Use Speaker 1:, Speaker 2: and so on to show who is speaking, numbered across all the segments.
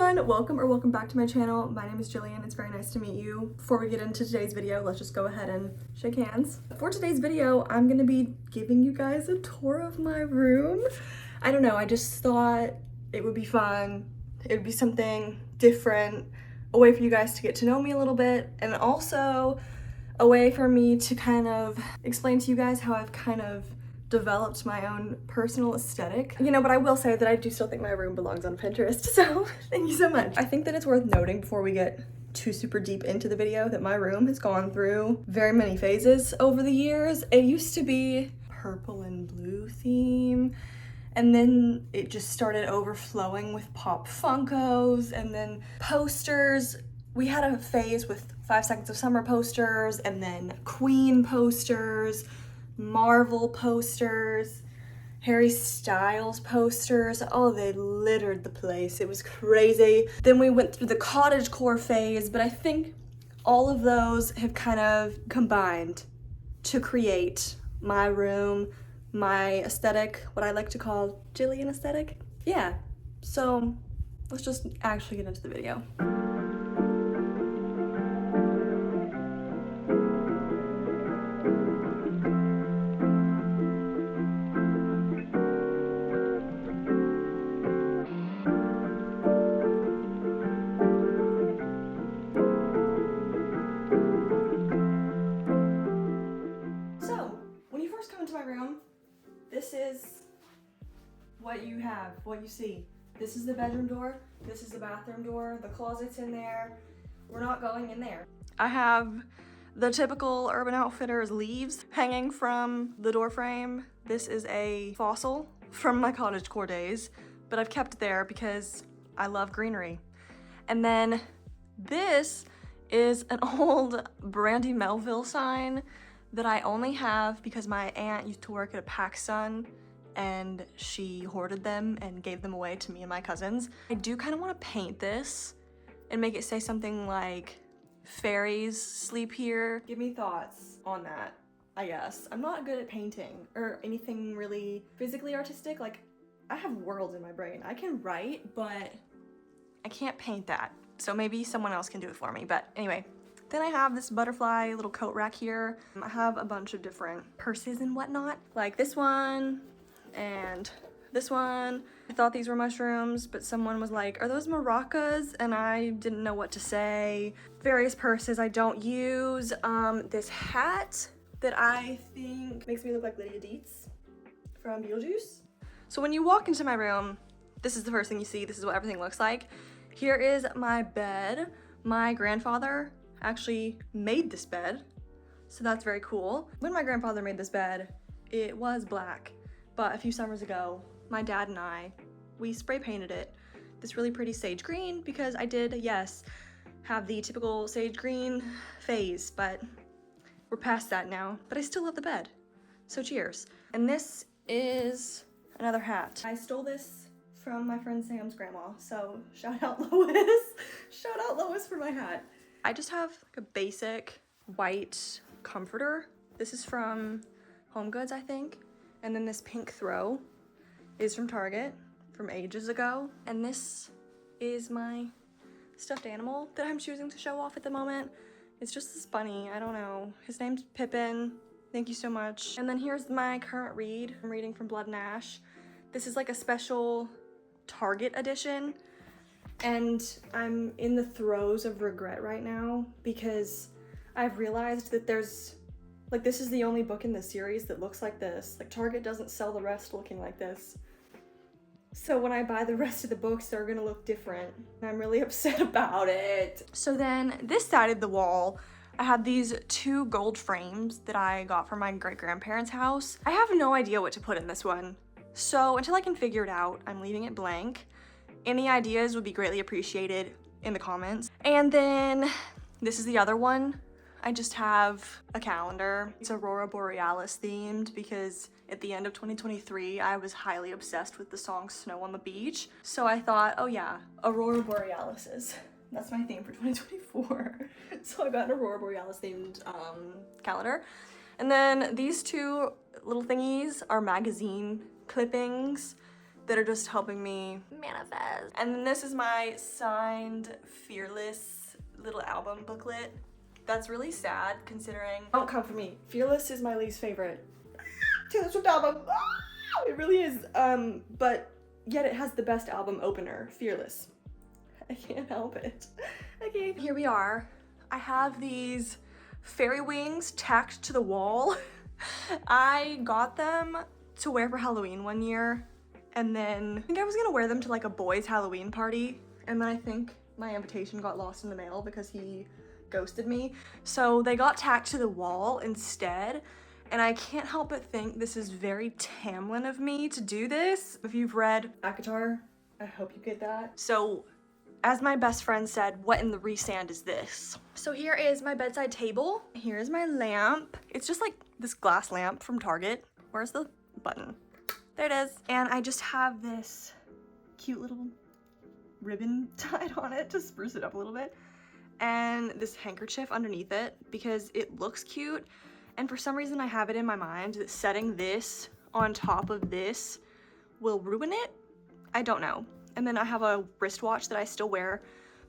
Speaker 1: everyone, welcome back to my channel. My name is Gillian. It's very nice to meet you. Before we get into today's video, let's just go ahead and shake hands. For today's video, I'm gonna be giving you guys a tour of my room. I don't know, I just thought it would be fun. It would be something different, a way for you guys to get to know me a little bit, and also a way for me to kind of explain to you guys how I've kind of developed my own personal aesthetic. You know, but I will say that I do still think my room belongs on Pinterest, so thank you so much. I think that it's worth noting before we get too super deep into the video that my room has gone through very many phases over the years. It used to be purple and blue theme, and then it just started overflowing with pop Funkos and then posters. We had a phase with 5 Seconds of Summer posters and then Queen posters, Marvel posters, Harry Styles posters. Oh, they littered the place. It was crazy. Then we went through the cottagecore phase, but I think all of those have kind of combined to create my room, my aesthetic, what I like to call Gillian aesthetic. Yeah, so let's just actually get into the video. My room, this is what you have, what you see. This is the bedroom door, this is the bathroom door, the closet's in there. We're not going in there. I have the typical Urban Outfitters leaves hanging from the door frame. This is a fossil from my cottagecore days, but I've kept it there because I love greenery. And then this is an old Brandy Melville sign that I only have because my aunt used to work at a PacSun and she hoarded them and gave them away to me and my cousins. I do kind of want to paint this and make it say something like, fairies sleep here. Give me thoughts on that, I guess. I'm not good at painting or anything really physically artistic. Like, I have worlds in my brain. I can write, but I can't paint that. So maybe someone else can do it for me, but anyway. Then I have this butterfly little coat rack here. I have a bunch of different purses and whatnot, like this one and this one. I thought these were mushrooms, but someone was like, are those maracas? And I didn't know what to say. Various purses I don't use. This hat that I think makes me look like Lydia Dietz from Beetlejuice. So when you walk into my room, this is the first thing you see. This is what everything looks like. Here is my bed. My grandfather actually made this bed, so that's very cool. When my grandfather made this bed, it was black, but a few summers ago, my dad and we spray painted it this really pretty sage green because I did, yes, have the typical sage green phase, but we're past that now. But I still love the bed, so cheers. And this is another hat. I stole this from my friend Sam's grandma, so shout out Lois. Shout out Lois for my hat. I just have like a basic white comforter. This is from Home Goods, I think. And then this pink throw is from Target from ages ago. And this is my stuffed animal that I'm choosing to show off at the moment. It's just this bunny, I don't know. His name's Pippin. Thank you so much. And then here's my current read. I'm reading from Blood and Ash. This is like a special Target edition. And I'm in the throes of regret right now because I've realized that this is the only book in the series that looks like this. Like, Target doesn't sell the rest looking like this. So when I buy the rest of the books, they're gonna look different. And I'm really upset about it. So then this side of the wall, I have these 2 gold frames that I got from my great-grandparents' house. I have no idea what to put in this one. So until I can figure it out, I'm leaving it blank. Any ideas would be greatly appreciated in the comments. And then this is the other one. I just have a calendar. It's Aurora Borealis themed because at the end of 2023, I was highly obsessed with the song Snow on the Beach. So I thought, oh yeah, Aurora Borealis that's my theme for 2024. So I got an Aurora Borealis themed calendar. And then these 2 little thingies are magazine clippings that are just helping me manifest. And then this is my signed Fearless little album booklet. That's really sad considering, don't come for me, Fearless is my least favorite Taylor Swift album. It really is, but yet it has the best album opener, Fearless. I can't help it. Okay, here we are. I have these fairy wings tacked to the wall. I got them to wear for Halloween one year, and then I think I was gonna wear them to like a boys' Halloween party, and then I think my invitation got lost in the mail because he ghosted me. So they got tacked to the wall instead, and I can't help but think this is very Tamlin of me to do this. If you've read ACOTAR, I hope you get that. So, as my best friend said, what in the resand is this? So here is my bedside table. Here is my lamp. It's just like this glass lamp from Target. Where's the button? There it is. And I just have this cute little ribbon tied on it to spruce it up a little bit. And this handkerchief underneath it because it looks cute. And for some reason I have it in my mind that setting this on top of this will ruin it. I don't know. And then I have a wristwatch that I still wear,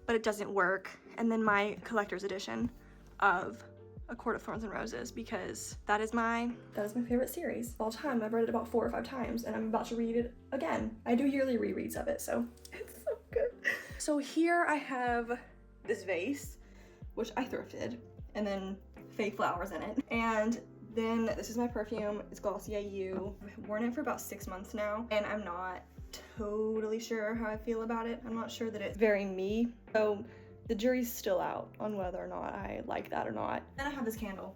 Speaker 1: but it doesn't work. And then my collector's edition of A Court of Thorns and Roses, because that is my favorite series of all time. I've read it about 4 or 5 times, and I'm about to read it again. I do yearly rereads of it, so it's so good. So here I have this vase, which I thrifted, and then fake flowers in it. And then this is my perfume. It's Glossier You. I've worn it for about 6 months now, and I'm not totally sure how I feel about it. I'm not sure that it's very me. So the jury's still out on whether or not I like that or not. Then I have this candle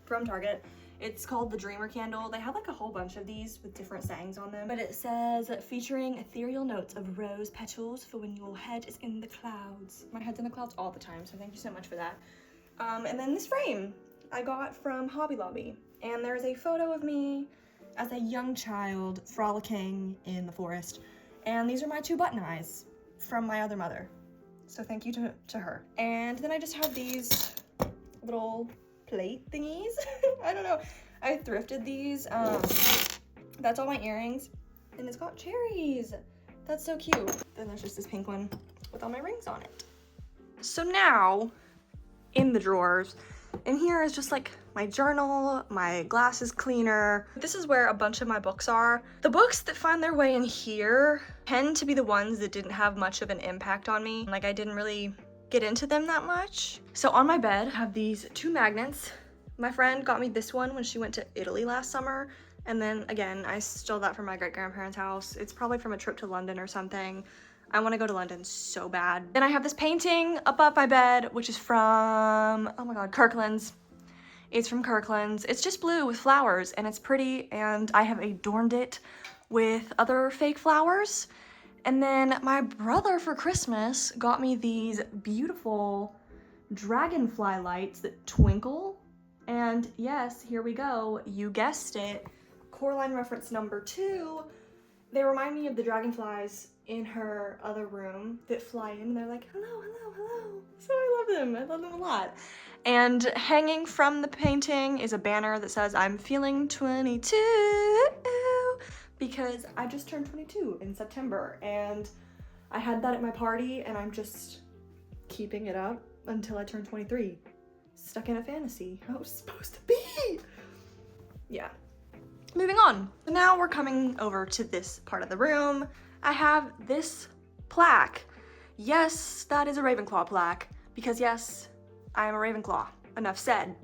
Speaker 1: from Target. It's called the Dreamer Candle. They have like a whole bunch of these with different sayings on them. But it says, featuring ethereal notes of rose petals for when your head is in the clouds. My head's in the clouds all the time, so thank you so much for that. And then this frame I got from Hobby Lobby. And there's a photo of me as a young child frolicking in the forest. And these are my 2 button eyes from my other mother. So thank you to her. And then I just have these little plate thingies. I don't know. I thrifted these. That's all my earrings. And it's got cherries. That's so cute. Then there's just this pink one with all my rings on it. So now, in the drawers, and here is just like my journal, my glasses cleaner. This is where a bunch of my books are. The books that find their way in here tend to be the ones that didn't have much of an impact on me. Like I didn't really get into them that much. So on my bed, I have these 2 magnets. My friend got me this one when she went to Italy last summer. And then again, I stole that from my great-grandparents' house. It's probably from a trip to London or something. I want to go to London so bad. Then I have this painting above my bed, which is from, oh my God, Kirkland's. It's from Kirkland's. It's just blue with flowers and it's pretty, and I have adorned it with other fake flowers. And then my brother for Christmas got me these beautiful dragonfly lights that twinkle. And yes, here we go. You guessed it. Coraline reference number 2. They remind me of the dragonflies in her other room that fly in and they're like, hello, hello, hello. So I love them. I love them a lot. And hanging from the painting is a banner that says, I'm feeling 22, because I just turned 22 in September and I had that at my party and I'm just keeping it up until I turn 23. Stuck in a fantasy. How it's supposed to be. Yeah. Moving on. So now we're coming over to this part of the room. I have this plaque. Yes, that is a Ravenclaw plaque, because yes, I am a Ravenclaw. Enough said.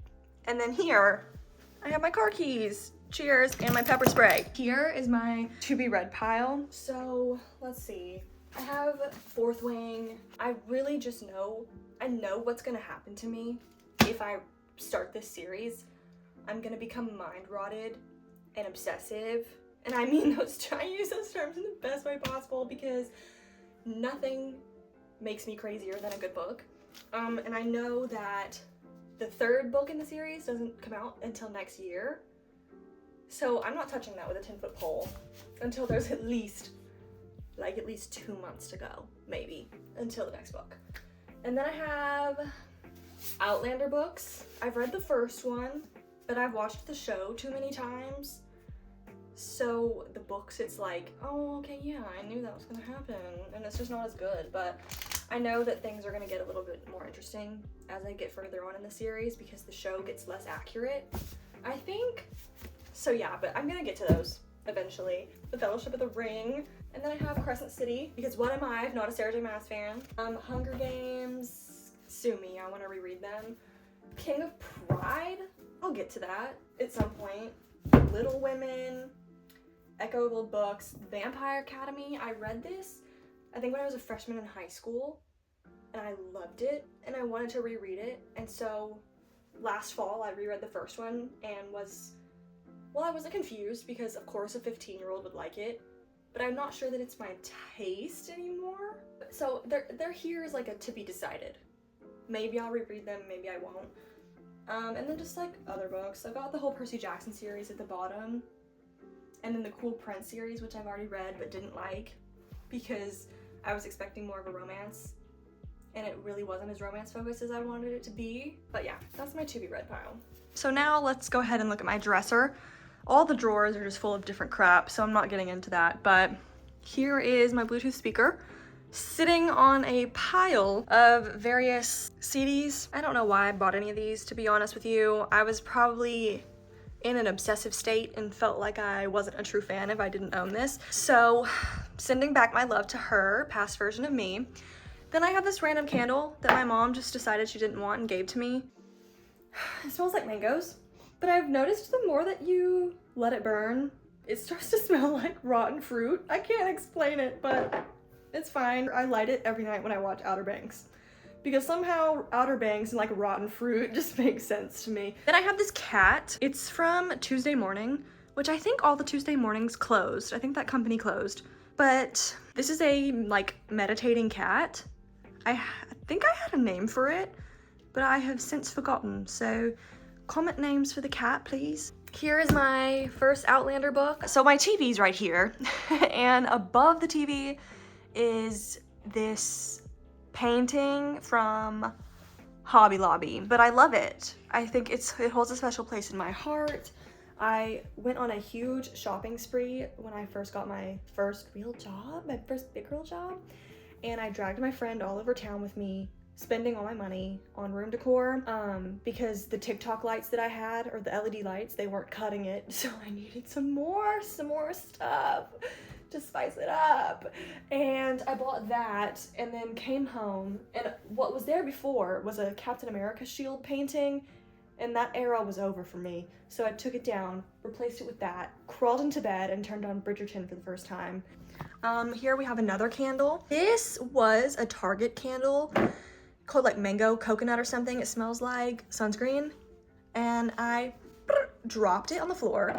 Speaker 1: And then here, I have my car keys, cheers, and my pepper spray. Here is my to be read pile. So let's see. I have 4th Wing. I really just know, I know what's gonna happen to me if I start this series. I'm gonna become mind-rotted and obsessive. And I mean I use those terms in the best way possible because nothing makes me crazier than a good book. And I know that the 3rd book in the series doesn't come out until next year. So I'm not touching that with a 10-foot pole until there's at least 2 months to go, maybe, until the next book. And then I have Outlander books. I've read the first one, but I've watched the show too many times. So the books, it's like, oh, okay, yeah, I knew that was gonna happen, and it's just not as good, but I know that things are gonna get a little bit more interesting as I get further on in the series because the show gets less accurate, I think. So yeah, but I'm gonna get to those eventually. The Fellowship of the Ring, and then I have Crescent City, because what am I if not a Sarah J. Maas fan? Hunger Games, sue me, I wanna reread them. King of Pride, I'll get to that at some point. Little Women, Echo of Old Books, Vampire Academy. I read this, I think when I was a freshman in high school, and I loved it, and I wanted to reread it, and so last fall I reread the first one and I wasn't confused because of course a 15-year-old would like it, but I'm not sure that it's my taste anymore. So they're here as like a to be decided. Maybe I'll reread them, maybe I won't. And then just like other books. I've got the whole Percy Jackson series at the bottom, and then the Cool Prince series, which I've already read but didn't like because I was expecting more of a romance, and it really wasn't as romance focused as I wanted it to be. But yeah, that's my to be read pile. So now let's go ahead and look at my dresser. All the drawers are just full of different crap, so I'm not getting into that, but here is my Bluetooth speaker sitting on a pile of various CDs. I don't know why I bought any of these, to be honest with you. I was probably in an obsessive state and felt like I wasn't a true fan if I didn't own this. So sending back my love to her, past version of me. Then I have this random candle that my mom just decided she didn't want and gave to me. It smells like mangoes, but I've noticed the more that you let it burn, it starts to smell like rotten fruit. I can't explain it, but it's fine. I light it every night when I watch Outer Banks, because somehow Outer Banks and like rotten fruit just makes sense to me. Then I have this cat. It's from Tuesday Morning, which I think all the Tuesday mornings closed. I think that company closed. But this is a like meditating cat. I think I had a name for it, but I have since forgotten. So comment names for the cat, please. Here is my first Outlander book. So my TV's right here, and above the TV is this painting from Hobby Lobby, but I love it. I think it holds a special place in my heart. I went on a huge shopping spree when I first got my first real job, my first big girl job, and I dragged my friend all over town with me, spending all my money on room decor, because the TikTok lights that I had, or the LED lights, they weren't cutting it, so I needed some more stuff to spice it up. And I bought that and then came home, and what was there before was a Captain America shield painting, and that era was over for me. So I took it down, replaced it with that, crawled into bed, and turned on Bridgerton for the first time. Here we have another candle. This was a Target candle called like mango coconut or something. It smells like sunscreen, and I dropped it on the floor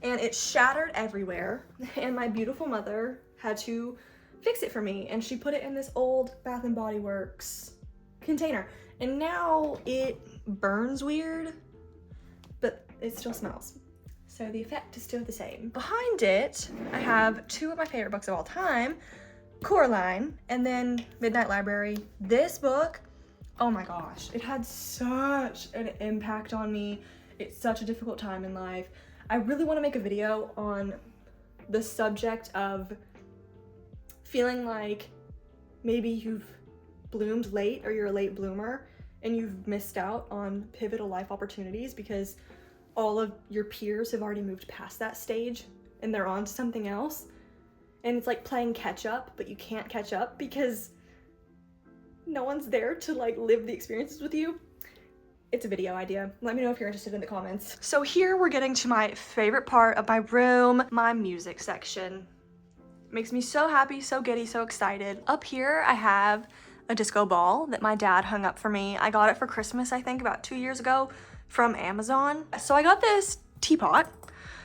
Speaker 1: and it shattered everywhere, and my beautiful mother had to fix it for me, and she put it in this old Bath and Body Works container, and now it burns weird, but it still smells. So the effect is still the same. Behind it, I have two of my favorite books of all time, Coraline, and then Midnight Library. This book, oh my gosh, it had such an impact on me. It's such a difficult time in life. I really want to make a video on the subject of feeling like maybe you've bloomed late, or you're a late bloomer and you've missed out on pivotal life opportunities because all of your peers have already moved past that stage and they're on to something else. And it's like playing catch up, but you can't catch up because no one's there to like live the experiences with you. It's a video idea. Let me know if you're interested in the comments. So here we're getting to my favorite part of my room, my music section. It makes me so happy, so giddy, so excited. Up here I have a disco ball that my dad hung up for me. I got it for Christmas, I think about 2 years ago from Amazon. So I got this teapot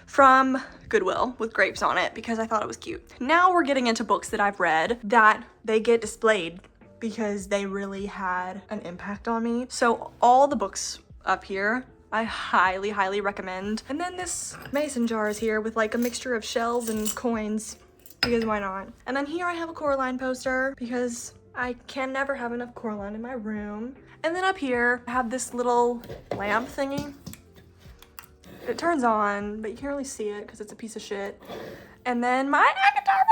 Speaker 1: from Goodwill with grapes on it because I thought it was cute. Now we're getting into books that I've read that they get displayed because they really had an impact on me. So all the books up here, I highly, highly recommend. And then this mason jar is here with like a mixture of shells and coins, because why not? And then here I have a Coraline poster because I can never have enough Coraline in my room. And then up here, I have this little lamp thingy. It turns on, but you can't really see it because it's a piece of shit. And then my guitar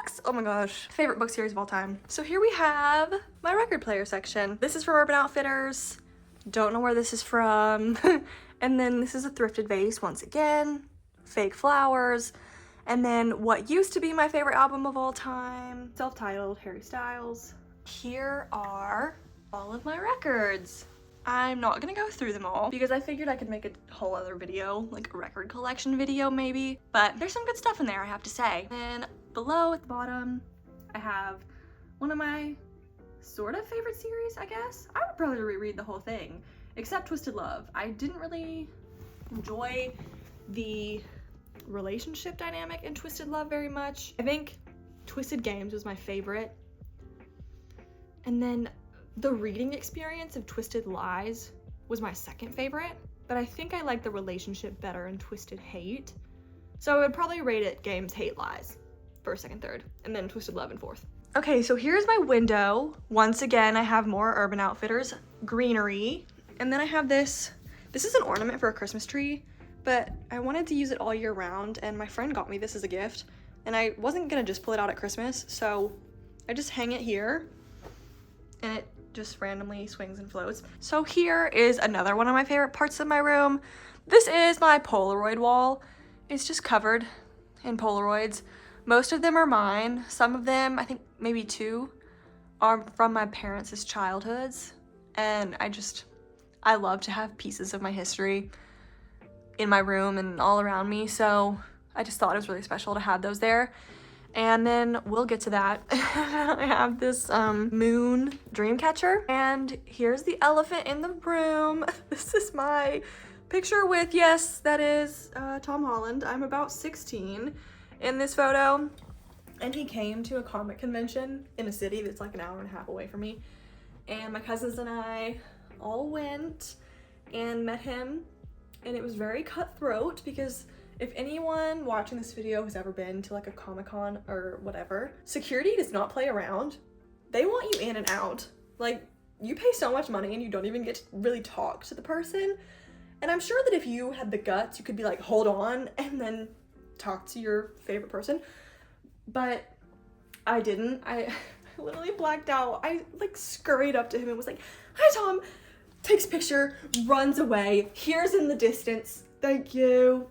Speaker 1: box! Oh my gosh. Favorite book series of all time. So here we have my record player section. This is from Urban Outfitters. Don't know where this is from. And then this is a thrifted vase once again. Fake flowers. And then what used to be my favorite album of all time, self-titled, Harry Styles. Here are all of my records. I'm not gonna go through them all because I figured I could make a whole other video, like a record collection video maybe, but there's some good stuff in there, I have to say. And below at the bottom, I have one of my sort of favorite series, I guess. I would probably reread the whole thing, except Twisted Love. I didn't really enjoy the relationship dynamic in Twisted Love very much. I think Twisted Games was my favorite. And then the reading experience of Twisted Lies was my second favorite, but I think I like the relationship better in Twisted Hate. So I would probably rate it Games, Hate, Lies first, second, third, and then Twisted Love in fourth. Okay, so here's my window. Once again, I have more Urban Outfitters greenery. And then I have this. This is an ornament for a Christmas tree, but I wanted to use it all year round, and my friend got me this as a gift, and I wasn't gonna just pull it out at Christmas, so I just hang it here, and it just randomly swings and floats. So here is another one of my favorite parts of my room. This is my Polaroid wall. It's just covered in Polaroids. Most of them are mine. Some of them, I think maybe 2, are from my parents' childhoods. And I love to have pieces of my history in my room and all around me. So I just thought it was really special to have those there. And then we'll get to that. I have this moon dream catcher. And here's the elephant in the room. This is my picture with, yes, that is Tom Holland. I'm about 16 in this photo. And he came to a comic convention in a city that's like an hour and a half away from me. And my cousins and I all went and met him. And it was very cutthroat because if anyone watching this video has ever been to like a Comic-Con or whatever, security does not play around. They want you in and out. Like, you pay so much money and you don't even get to really talk to the person. And I'm sure that if you had the guts, you could be like, hold on, and then talk to your favorite person. But I didn't. I literally blacked out. I like scurried up to him and was like, hi Tom, takes a picture, runs away, here's in the distance, thank you.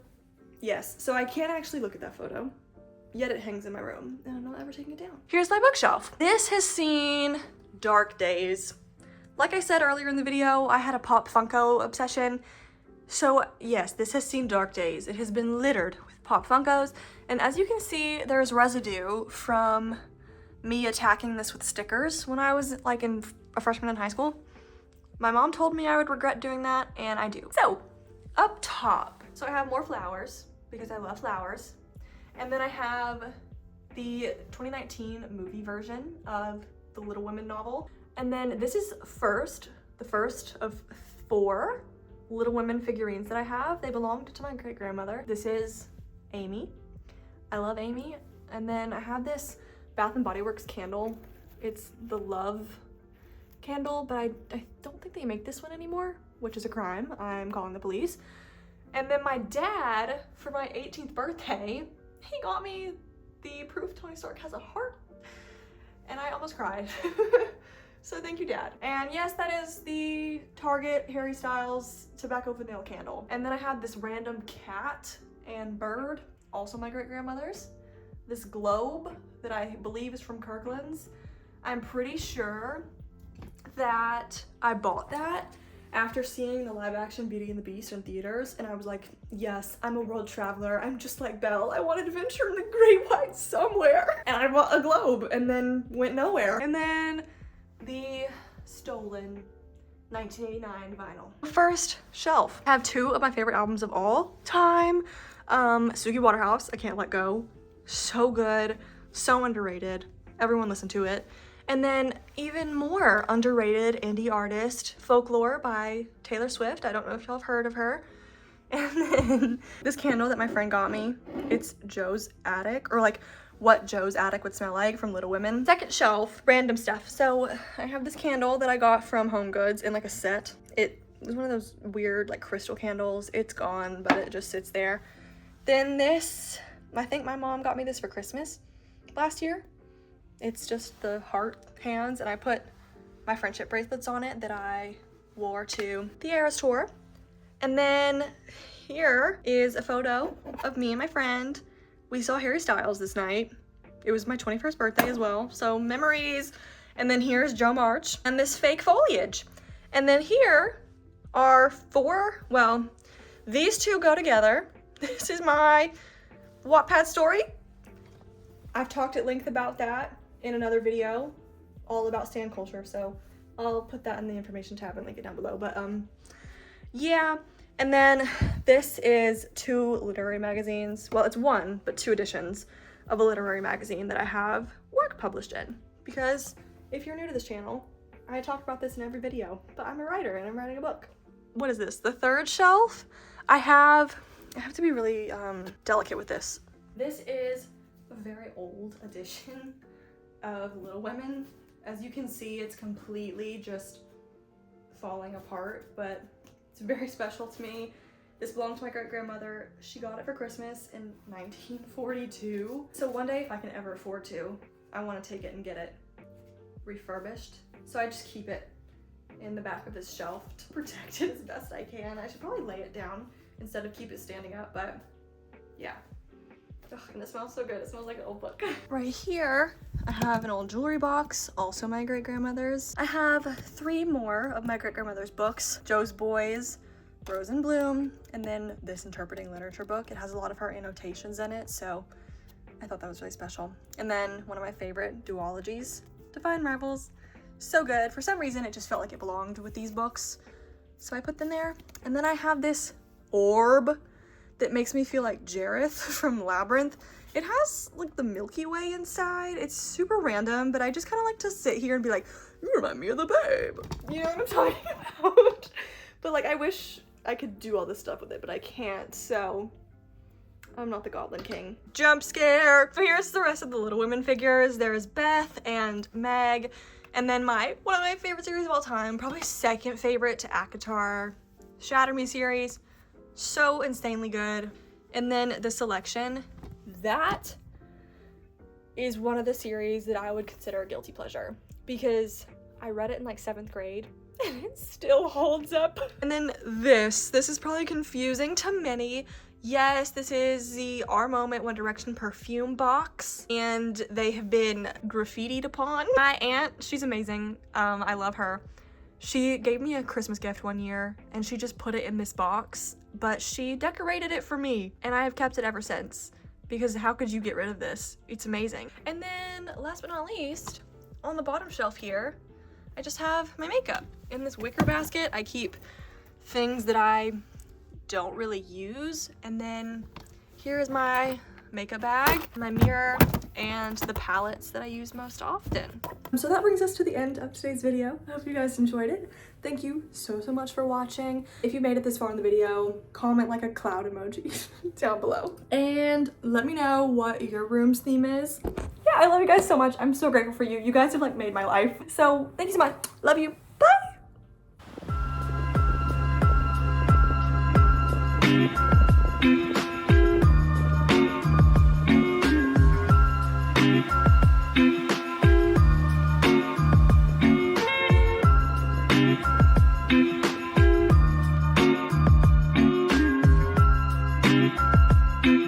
Speaker 1: Yes, so I can't actually look at that photo, yet it hangs in my room, and I'm not ever taking it down. Here's my bookshelf. This has seen dark days. Like I said earlier in the video, I had a Pop Funko obsession. So yes, this has seen dark days. It has been littered with Pop Funkos, and as you can see, there's residue from me attacking this with stickers when I was like a freshman in high school. My mom told me I would regret doing that, and I do. So, up top, so I have more flowers, because I love flowers. And then I have the 2019 movie version of the Little Women novel. And then this is the first of 4 Little Women figurines that I have. They belonged to my great-grandmother. This is Amy. I love Amy. And then I have this Bath & Body Works candle. It's the Love candle, but I don't think they make this one anymore, which is a crime. I'm calling the police. And then my dad, for my 18th birthday, he got me the proof Tony Stark has a heart, and I almost cried. So thank you, Dad. And yes, that is the Target Harry Styles tobacco vanilla candle. And then I have this random cat and bird, also my great-grandmother's. This globe that I believe is from Kirkland's. I'm pretty sure that I bought that after seeing the live-action Beauty and the Beast in theaters, and I was like, yes, I'm a world traveler. I'm just like Belle. I want to adventure in the Great White somewhere. And I bought a globe and then went nowhere. And then the stolen 1989 vinyl. First shelf. I have 2 of my favorite albums of all time. Suki Waterhouse, I Can't Let Go. So good, so underrated. Everyone listen to it. And then even more underrated indie artist, Folklore by Taylor Swift. I don't know if y'all have heard of her. And then this candle that my friend got me, it's Joe's Attic, or like what Joe's Attic would smell like from Little Women. Second shelf, random stuff. So I have this candle that I got from Home Goods in like a set. It was one of those weird like crystal candles. It's gone, but it just sits there. Then this, I think my mom got me this for Christmas last year. It's just the heart hands, and I put my friendship bracelets on it that I wore to the Eras tour. And then here is a photo of me and my friend. We saw Harry Styles this night. It was my 21st birthday as well, so memories. And then here's Joe March and this fake foliage. And then here are four, well, these two go together. This is my Wattpad story. I've talked at length about that in another video, all about stan culture, so I'll put that in the information tab and link it down below. But yeah, and then this is two literary magazines. Well, it's one, but two editions of a literary magazine that I have work published in. Because if you're new to this channel, I talk about this in every video, but I'm a writer and I'm writing a book. What is this? The third shelf? I have to be really delicate with this. This is a very old edition of Little Women. As you can see, it's completely just falling apart, but it's very special to me. This belonged to my great-grandmother. She got it for Christmas in 1942. So one day, if I can ever afford to, I want to take it and get it refurbished. So I just keep it in the back of this shelf to protect it as best I can. I should probably lay it down instead of keep it standing up, but yeah. Ugh, and it smells so good. It smells like an old book. Right here, I have an old jewelry box, also my great-grandmother's. I have 3 more of my great-grandmother's books. Joe's Boys, Rose and Bloom, and then this interpreting literature book. It has a lot of her annotations in it, so I thought that was really special. And then one of my favorite duologies, Divine Rivals. So good. For some reason, it just felt like it belonged with these books, so I put them there. And then I have this orb that makes me feel like Jareth from Labyrinth. It has like the Milky Way inside. It's super random, but I just kind of like to sit here and be like, you remind me of the Babe. You know what I'm talking about? But like, I wish I could do all this stuff with it, but I can't, so I'm not the Goblin King. Jump scare! But here's the rest of the Little Women figures. There's Beth and Meg, and then one of my favorite series of all time, probably second favorite to ACOTAR, Shatter Me series. So insanely good. And then the selection, that is one of the series that I would consider a guilty pleasure because I read it in like 7th grade and it still holds up. And then this is probably confusing to many. Yes, this is the Our Moment One Direction perfume box, and they have been graffitied upon. My aunt, she's amazing. I love her. She gave me a Christmas gift one year, and she just put it in this box, but she decorated it for me, and I have kept it ever since, because how could you get rid of this? It's amazing. And then, last but not least, on the bottom shelf here, I just have my makeup. In this wicker basket, I keep things that I don't really use, and then here is my makeup bag, my mirror, and the palettes that I use most often. So that brings us to the end of today's video. I hope you guys enjoyed it. Thank you so much for watching. If you made it this far in the video, comment like a cloud emoji down below. And let me know what your room's theme is. Yeah, I love you guys so much. I'm so grateful for you. You guys have like made my life. So thank you so much. Love you.